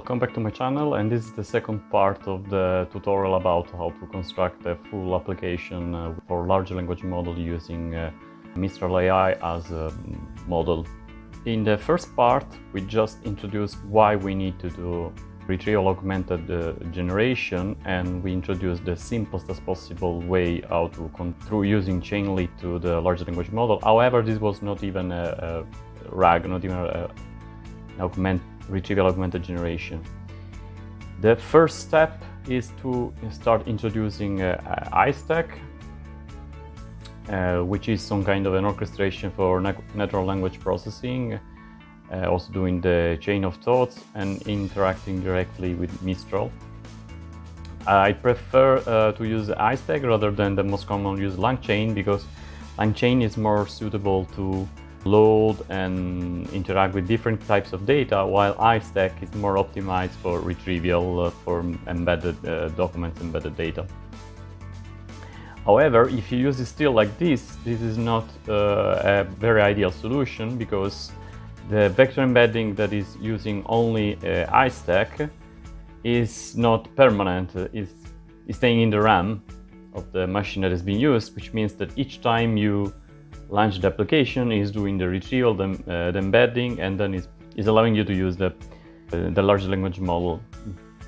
welcome back to my channel, and this is the second part of the tutorial about how to construct a full application for large language model using Mistral AI as a model. In the first part, we just introduced why we need to do Retrieval-Augmented Generation, and we introduced the simplest as possible way how to through using Chainlit to the large language model. However, this was not even a RAG, not even an Retrieval-Augmented Generation. The first step is to start introducing Haystack, which is some kind of an orchestration for natural language processing, also doing the chain of thoughts and interacting directly with Mistral. I prefer to use Haystack rather than the most commonly used LangChain, because LangChain is more suitable to load and interact with different types of data, while Haystack is more optimized for retrieval for embedded documents, embedded data. However, if you use it still like this is not a very ideal solution, because the vector embedding that is using only Haystack is not permanent, is staying in the RAM of the machine that is being used, which means that each time you launch the application is doing the retrieval, the embedding, and then is allowing you to use the large language model.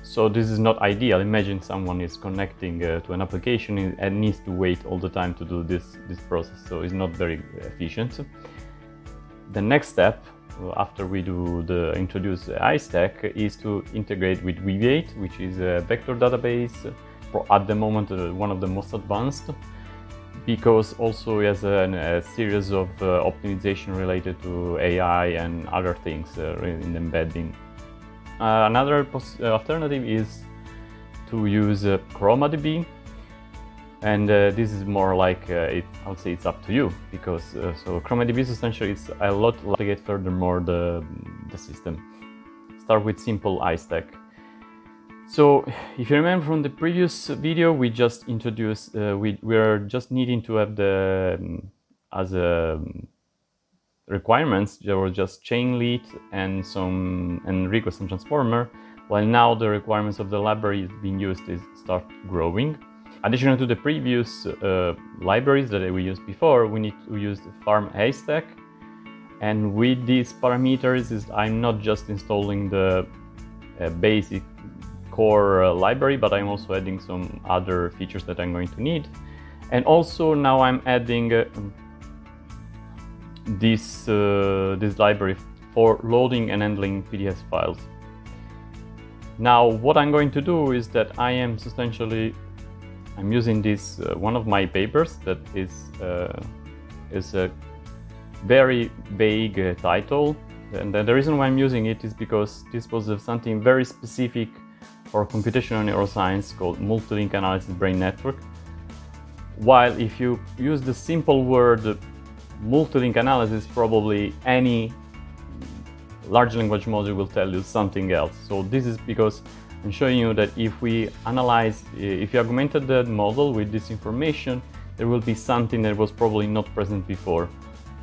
So this is not ideal. Imagine someone is connecting to an application and needs to wait all the time to do this process, so it's not very efficient. The next step, after we introduce Haystack, is to integrate with Weaviate, which is a vector database, at the moment one of the most advanced, because also it has a series of optimization related to AI and other things in embedding. Another alternative is to use ChromaDB, and this is more like, I would say it's up to you, because so ChromaDB is essentially a lot to get furthermore the system. Start with simple Haystack. So, if you remember from the previous video, we just introduced, we're just needing to have as a requirements, there were just Chainlit and request and transformer, while now the requirements of the library being used start growing. Additional to the previous libraries that we used before, we need to use the farm Haystack, and with these parameters, I'm not just installing the basic core library, but I'm also adding some other features that I'm going to need. And also now I'm adding this library for loading and handling PDF files. Now what I'm going to do is that I'm using this one of my papers that is a very vague title, and the reason why I'm using it is because this was something very specific for computational neuroscience called multi-link analysis brain network. While if you use the simple word multi-link analysis, probably any large language model will tell you something else. So this is because I'm showing you that if you augmented the model with this information, there will be something that was probably not present before.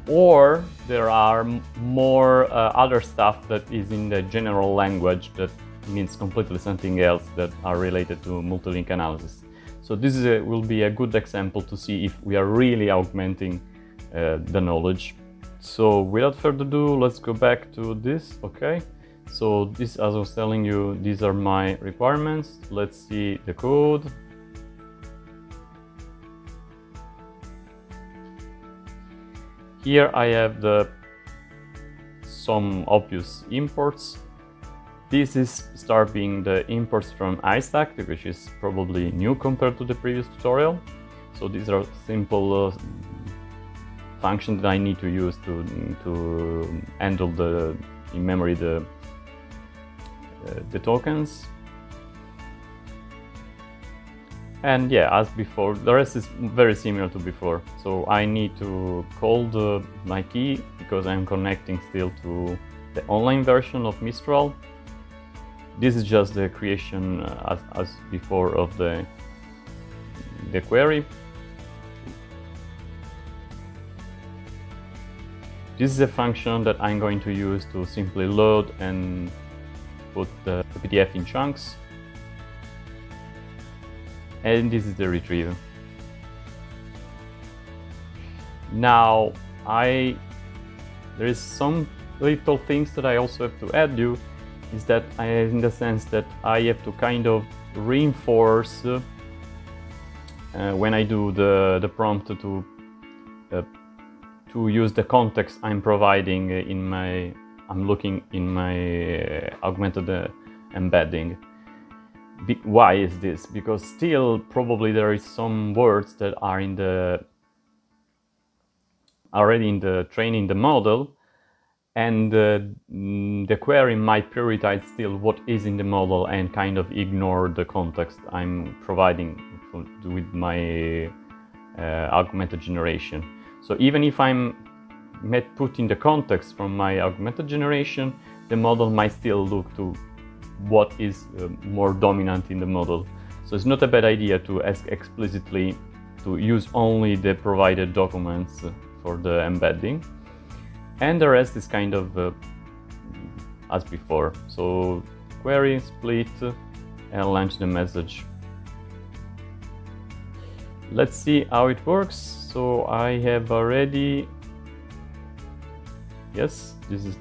Or there are more other stuff that is in the general language that means completely something else that are related to multi-link analysis. So this will be a good example to see if we are really augmenting the knowledge. So without further ado, let's go back to this. Okay, so this, as I was telling you, these are my requirements. Let's see the code. Here I have some obvious imports. This is start being the imports from Haystack, which is probably new compared to the previous tutorial. So these are simple functions that I need to use to handle in memory the tokens. And yeah, as before, the rest is very similar to before. So I need to call my key, because I'm connecting still to the online version of Mistral. This is just the creation as before of the query. This is a function that I'm going to use to simply load and put the PDF in chunks. And this is the retrieval. Now, there is some little things that I also have to add you, is that in the sense that I have to kind of reinforce when I do the prompt to use the context I'm providing I'm looking in my augmented embedding. Why is this? Because still probably there is some words that are already in the training the model, and the query might prioritize still what is in the model and kind of ignore the context I'm providing with my augmented generation. So even if I'm putting the context from my augmented generation, the model might still look to what is more dominant in the model. So it's not a bad idea to ask explicitly to use only the provided documents for the embedding, and the rest is kind of as before. So query, split, and launch the message. Let's see how it works. So I have already, yes, this is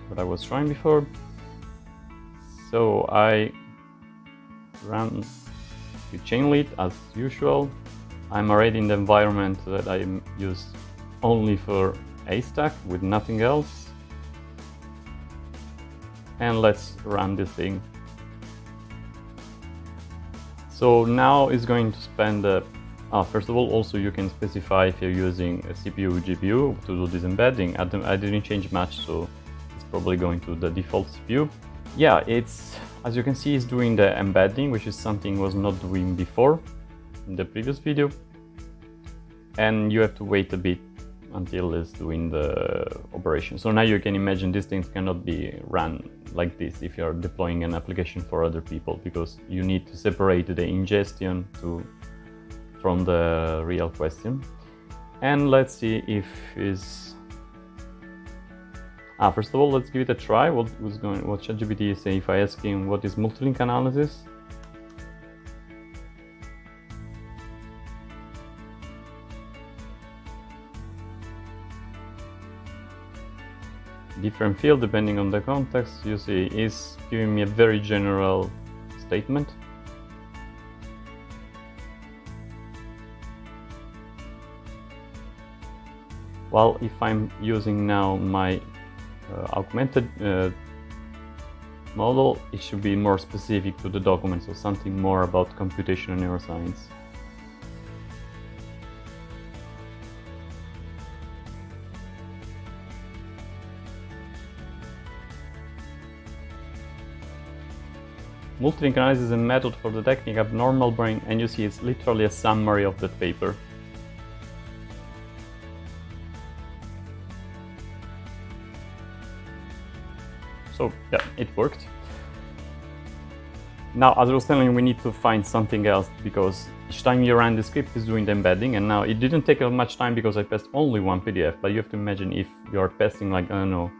what I was trying before. So I run with Chainlit as usual. I'm already in the environment that I use only for Haystack with nothing else. And let's run this thing. So now it's going to spend first of all, also you can specify if you're using a CPU or GPU to do this embedding. I didn't change much, so it's probably going to the default CPU. Yeah, it's, as you can see, it's doing the embedding, which is something it was not doing before in the previous video. And you have to wait a bit until it's doing the operation. So now you can imagine these things cannot be run like this if you're deploying an application for other people, because you need to separate the ingestion from the real question. And let's see if is. First of all, let's give it a try. What ChatGPT say if I ask him what is multilink analysis? Different field depending on the context. You see, is giving me a very general statement. While if I'm using now my augmented model, it should be more specific to the document, so something more about computational neuroscience. Multilink analysis is a method for detecting abnormal brain, and you see it's literally a summary of that paper. So yeah, it worked. Now, as I was telling you, we need to find something else, because each time you run the script is doing the embedding, and now it didn't take much time because I passed only one PDF, but you have to imagine if you're passing like, I don't know,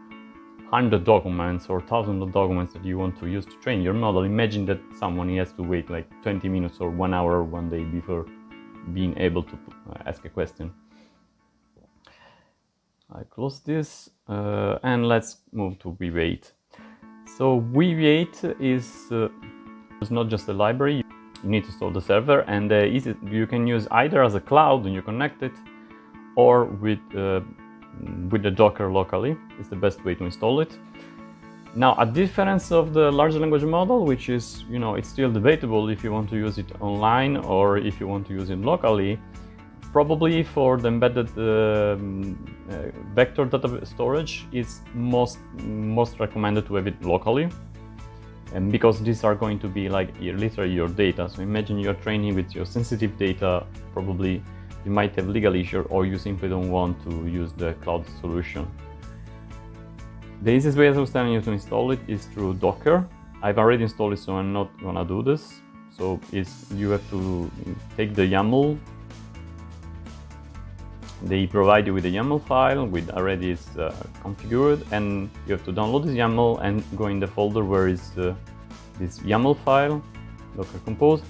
100 documents or thousands of documents that you want to use to train your model. Imagine that someone has to wait like 20 minutes or 1 hour one day before being able to ask a question. I close this and let's move to Weaviate. So Weaviate is not just a library. You need to install the server, and you can use either as a cloud when you connect it, or with the Docker locally. It's the best way to install it. Now, a difference of the large language model, which is, it's still debatable if you want to use it online or if you want to use it locally. Probably for the embedded vector data storage, it's most recommended to have it locally, and because these are going to be like literally your data. So imagine you're training with your sensitive data. Probably you might have legal issue, or you simply don't want to use the cloud solution. The easiest way, as I was telling you, to install it is through Docker. I've already installed it, so I'm not gonna do this. So you have to take the YAML They provide you with a YAML file with already is configured, and you have to download this YAML and go in the folder where is this YAML file, docker compose,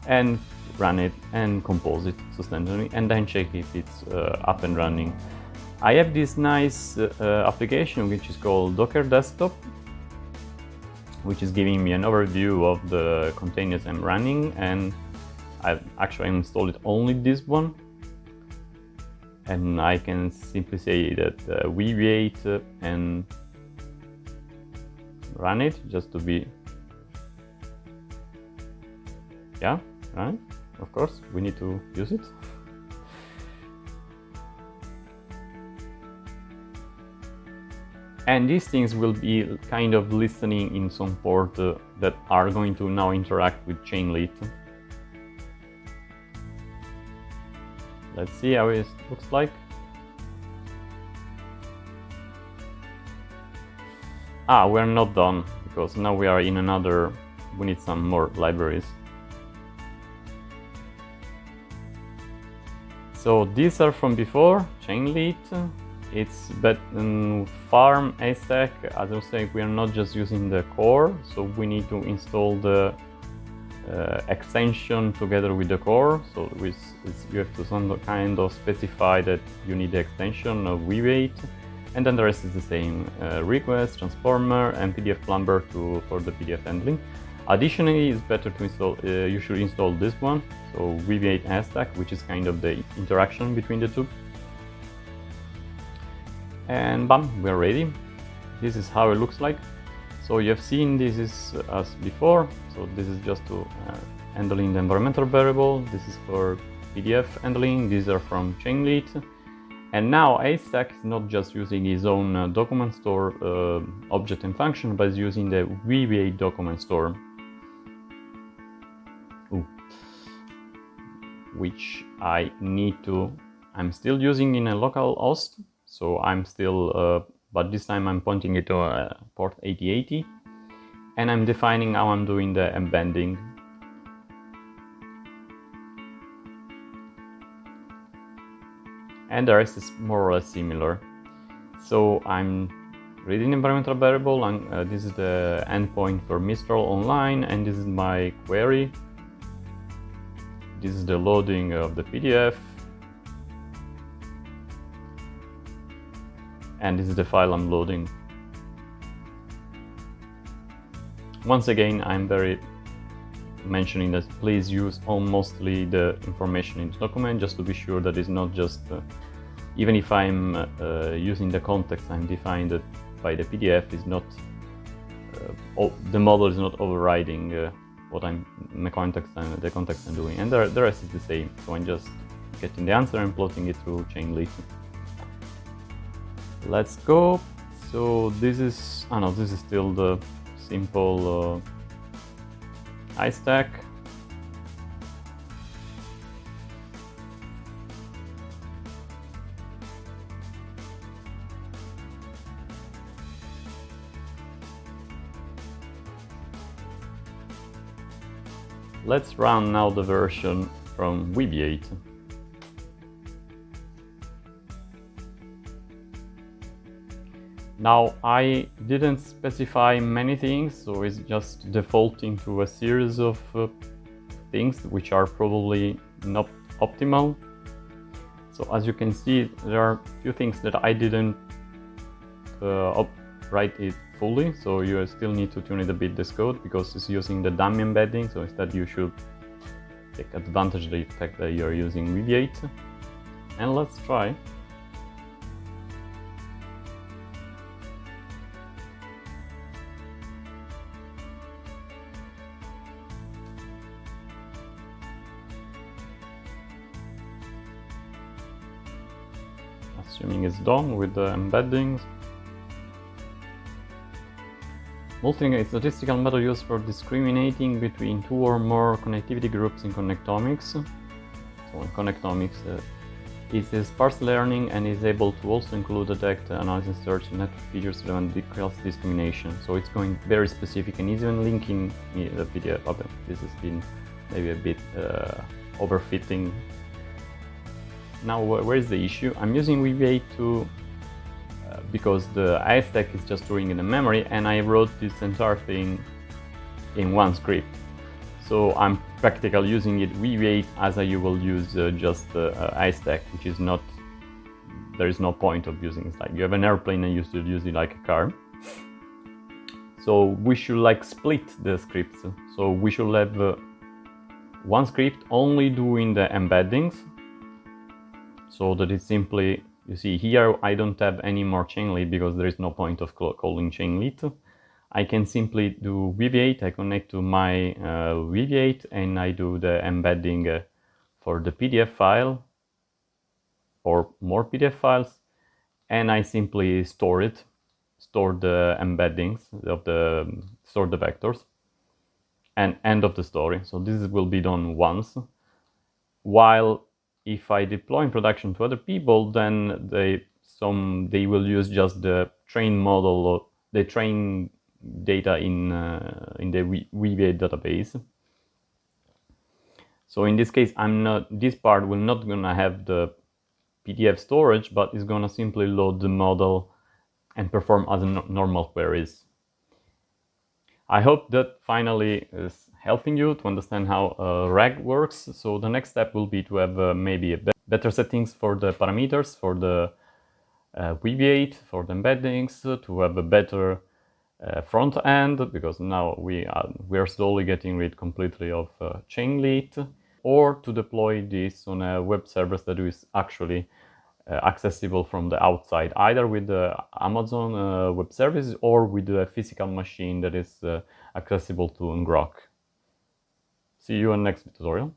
and run it and compose it substantially, and then check if it's up and running. I have this nice application which is called Docker Desktop, which is giving me an overview of the containers I'm running, and I've actually installed only this one. And I can simply say that Weaviate and run it just to be, yeah, right? Of course, we need to use it. And these things will be kind of listening in some port that are going to now interact with Chainlit. Let's see how it looks like. We're not done, because now we are in another, we need some more libraries. So these are from before, Chainlit. It's farm Haystack. As I was saying, we are not just using the core, so we need to install the extension together with the core. So you have to some kind of specify that you need the extension of Weaviate, and then the rest is the same: request, transformer, and PDF plumber for the PDF handling. Additionally, it's better to install. You should install this one, so Weaviate Haystack, which is kind of the interaction between the two. And bam, we're ready. This is how it looks like. So you have seen this is as before. So this is just to handling the environmental variable. This is for PDF handling. These are from Chainlit. And now Haystack is not just using his own document store object and function, but is using the Weaviate document store, which I'm still using in a local host. So I'm still, but this time I'm pointing it to port 8080, and I'm defining how I'm doing the embedding. And the rest is more or less similar. So I'm reading environmental variable, and this is the endpoint for Mistral online, and this is my query. This is the loading of the PDF. And this is the file I'm loading. Once again, I'm very mentioning that please use mostly the information in the document, just to be sure that it's not just, even if I'm using the context I'm defined by the PDF, is not, the model is not overriding what the context I'm doing, and the rest is the same. So I'm just getting the answer and plotting it through Chainlit. Let's go. So this is, this is still the simple Haystack. Let's run now the version from Weaviate. Now I didn't specify many things, so it's just defaulting to a series of things which are probably not optimal. So as you can see, there are a few things that I didn't write it fully, so you still need to tune it a bit, this code, because it's using the dummy embedding. So instead you should take advantage of the fact that you're using Weaviate. And let's try. Assuming it's done with the embeddings. Multilingual is a statistical method used for discriminating between two or more connectivity groups in connectomics. So in connectomics, it is sparse learning and is able to also include detect, analysis, search, network features relevant to cross discrimination. So it's going very specific, and even linking the PDF. This has been maybe a bit overfitting. Now, where is the issue? I'm using Weaviate to because the Haystack is just storing in the memory, and I wrote this entire thing in one script. So I'm practically using it Weaviate as I will use just the Haystack, which is not, there is no point of using it. It's like you have an airplane and you should use it like a car. So we should like split the scripts. So we should have one script only doing the embeddings, so that it's simply, you see here I don't have any more Chainlit because there is no point of calling Chainlit. I can simply do Weaviate, I connect to my Weaviate, and I do the embedding for the PDF file or more PDF files, and I simply store it, store the embeddings of store the vectors, and end of the story. So this will be done once. While if I deploy in production to other people, then they will use just the train model or the train data in the Weaviate database. So in this case, this part will not gonna have the PDF storage, but it's gonna simply load the model and perform as normal queries. I hope that finally is helping you to understand how RAG works. So the next step will be to have maybe better settings for the parameters, for the Weaviate, for the embeddings, to have a better front end, because now we are slowly getting rid completely of Chainlit, or to deploy this on a web service that is actually accessible from the outside, either with the Amazon Web Services or with a physical machine that is accessible to Grok. See you in the next tutorial.